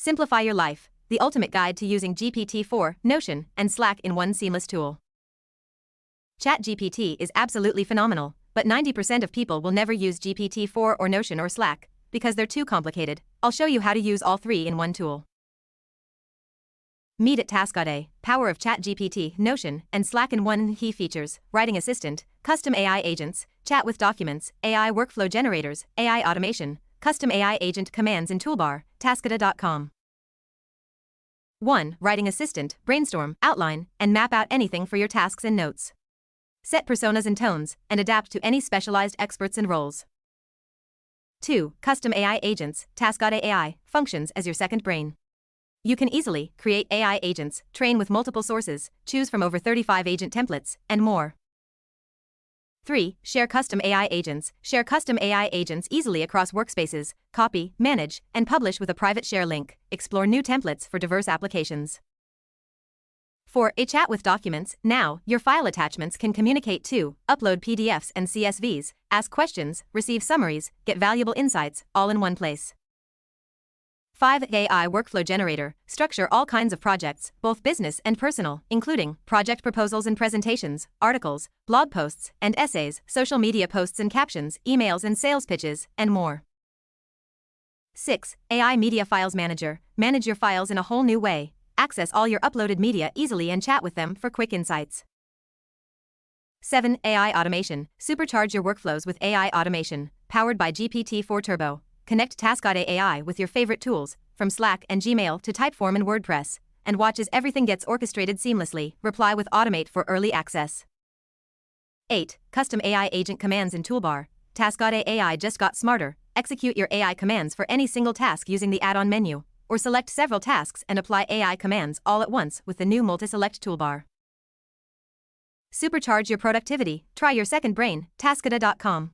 Simplify your life, the ultimate guide to using GPT-4, Notion, and Slack in one seamless tool. ChatGPT is absolutely phenomenal, but 90% of people will never use GPT-4 or Notion or Slack because they're too complicated. I'll show you how to use all three in one tool. Meet at Task.a, power of ChatGPT, Notion, and Slack in one. Key features: writing assistant, custom AI agents, chat with documents, AI workflow generators, AI automation, custom AI agent commands in toolbar, Task.a.com. 1. Writing assistant, brainstorm, outline, and map out anything for your tasks and notes. Set personas and tones, and adapt to any specialized experts and roles. 2. Custom AI agents, Task.ai, functions as your second brain. You can easily create AI agents, train with multiple sources, choose from over 35 agent templates, and more. 3. Share custom AI agents. Share custom AI agents easily across workspaces, copy, manage, and publish with a private share link. Explore new templates for diverse applications. 4. A chat with documents. Now, your file attachments can communicate too. Upload PDFs and CSVs, ask questions, receive summaries, get valuable insights, all in one place. 5. AI workflow generator. Structure all kinds of projects, both business and personal, including project proposals and presentations, articles, blog posts and essays, social media posts and captions, emails and sales pitches, and more. 6. AI media files manager. Manage your files in a whole new way. Access all your uploaded media easily and chat with them for quick insights. 7. AI automation. Supercharge your workflows with AI automation, powered by GPT-4 Turbo. Connect Task.ai with your favorite tools, from Slack and Gmail to Typeform and WordPress, and watch as everything gets orchestrated seamlessly. Reply with Automate for early access. 8. Custom AI agent commands in toolbar. Task.ai just got smarter. Execute your AI commands for any single task using the add-on menu, or select several tasks and apply AI commands all at once with the new multi-select toolbar. Supercharge your productivity. Try your second brain, Task.a.com.